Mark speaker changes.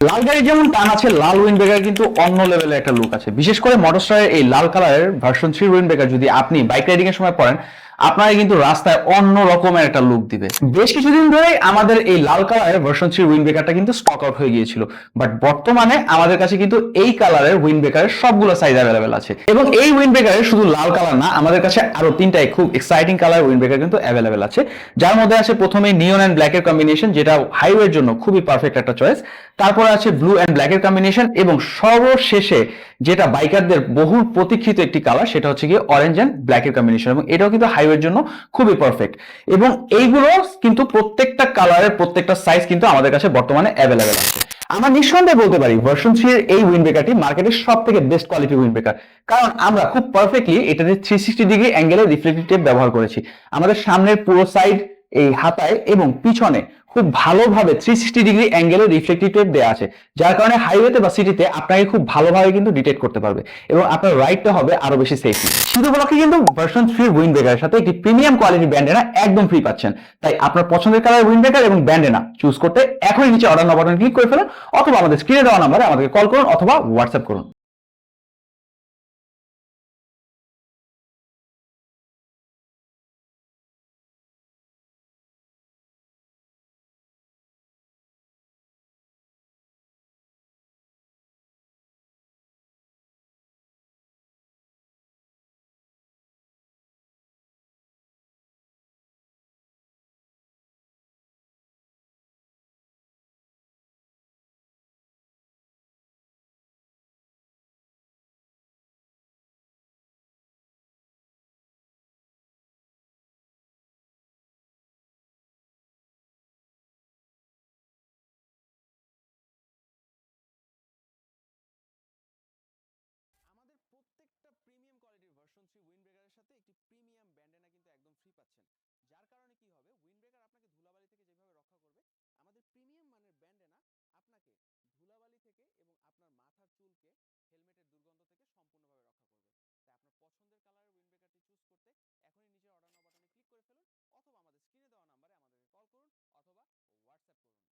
Speaker 1: লাল গাড়ির যেমন টান আছে, লাল উইন্ড ব্রেকার কিন্তু অন্য লেভেলের একটা লুক আছে। বিশেষ করে মোটরস্টারের এই লাল কালারের ভার্সন 3 উইন্ড ব্রেকার যদি আপনি বাইক রাইডিং এর সময় পরেন, আপনাকে কিন্তু রাস্তায় অন্য রকমের একটা লুক দিবে। বেশ কিছুদিন ধরে আমাদের এই লাল কালারের ভার্সন 3 উইন্ড ব্রেকারটা কিন্তু স্টক আউট হয়ে গিয়েছিল, বাট বর্তমানে আমাদের কাছে কিন্তু এই কালারের উইন্ড ব্রেকারের সবগুলো সাইজ অ্যাভেলেবেল আছে। এবং এই উইন্ড ব্রেকারের শুধু লাল কালার না, আমাদের কাছে আরো তিনটাই খুব এক্সাইটিং কালার উইন্ড ব্রেকার কিন্তু অ্যাভেলেবেল আছে, যার মধ্যে আছে প্রথমে নিয়ন অ্যান্ড ব্ল্যাক এর কম্বিনেশন, যেটা হাইওয়ের জন্য খুবই পারফেক্ট একটা চয়েস। তারপরে আছে ব্লু অ্যান্ড ব্ল্যাক এর কম্বিনেশন, এবং সর্বশেষে যেটা বাইকারদের বহুল প্রতীক্ষিত একটি কালার, সেটা হচ্ছে গিয়ে অরেঞ্জ অ্যান্ড ব্ল্যাক এর কম্বিনেশন, এবং এটাও কিন্তু হাইওয়ের জন্য খুবই পারফেক্ট। এবং এইগুলো কিন্তু প্রত্যেকটা কালারের প্রত্যেকটা সাইজ কিন্তু আমাদের কাছে বর্তমানে অ্যাভেলেবেল আছে। আমরা নিঃসন্দেহে বলতে পারি ভার্সন 3 এর এই উইন্ড ব্রেকারটি মার্কেটের সব থেকে বেস্ট কোয়ালিটি উইন্ড ব্রেকার, কারণ আমরা খুব পারফেক্টলি এটাতে 360 ডিগ্রি অ্যাঙ্গেলের রিফ্লেক্টিভ টেপ ব্যবহার করেছি। আমাদের সামনের পুরো সাইড, এই হাতায় এবং পিছনে খুব ভালোভাবে 360 ডিগ্রি অ্যাঙ্গেলের রিফ্লেক্টিভ টেপ দেওয়া আছে, যার কারণে হাইওয়েতে বা সিটিতে আপনাকে খুব ভালোভাবে কিন্তু ডিটেক্ট করতে পারবে, এবং আপনার রাইডটা হবে আরো বেশি সেফলি। শুধু বলকে কিন্তু ভার্সন 3 উইন্ড ব্রেকারের সাথে একটি প্রিমিয়াম কোয়ালিটি ব্যান্ডেনা একদম ফ্রি পাচ্ছেন। তাই আপনার পছন্দের কালার উইন্ড ব্রেকার এবং ব্যান্ডেনা চুজ করতে এখনই নিচে অর্ডার নাও বাটন ক্লিক করে ফেলুন, অথবা আমাদের স্ক্রিনে দেওয়া নাম্বারে আমাদেরকে কল করুন অথবা হোয়াটসঅ্যাপ করুন।
Speaker 2: আমাদের প্রত্যেকটা প্রিমিয়াম কোয়ালিটির ভার্সন 3 উইন্ড ব্রেকারের সাথে একটি প্রিমিয়াম ব্যান্ডেনা কিন্তু একদম ফ্রি পাচ্ছেন। যার কারণে কি হবে, উইন্ড ব্রেকার আপনাকে ধুলাবালি থেকে যেভাবে রক্ষা করবে, আমাদের প্রিমিয়াম মানের ব্যান্ডেনা আপনাকে ধুলাবালি থেকে এবং আপনার মাথার চুলকে হেলমেটের দুর্গন্ধ থেকে সম্পূর্ণভাবে রক্ষা করবে। তাই আপনার পছন্দের কালারের উইন্ড ব্রেকারটি চুজ করতে এখনই নিচের অর্ডার নাও বাটনে ক্লিক করে ফেলুন, অথবা আমাদের স্ক্রিনে দেওয়া নাম্বারে আমাদেরকে কল করুন অথবা হোয়াটসঅ্যাপ করুন।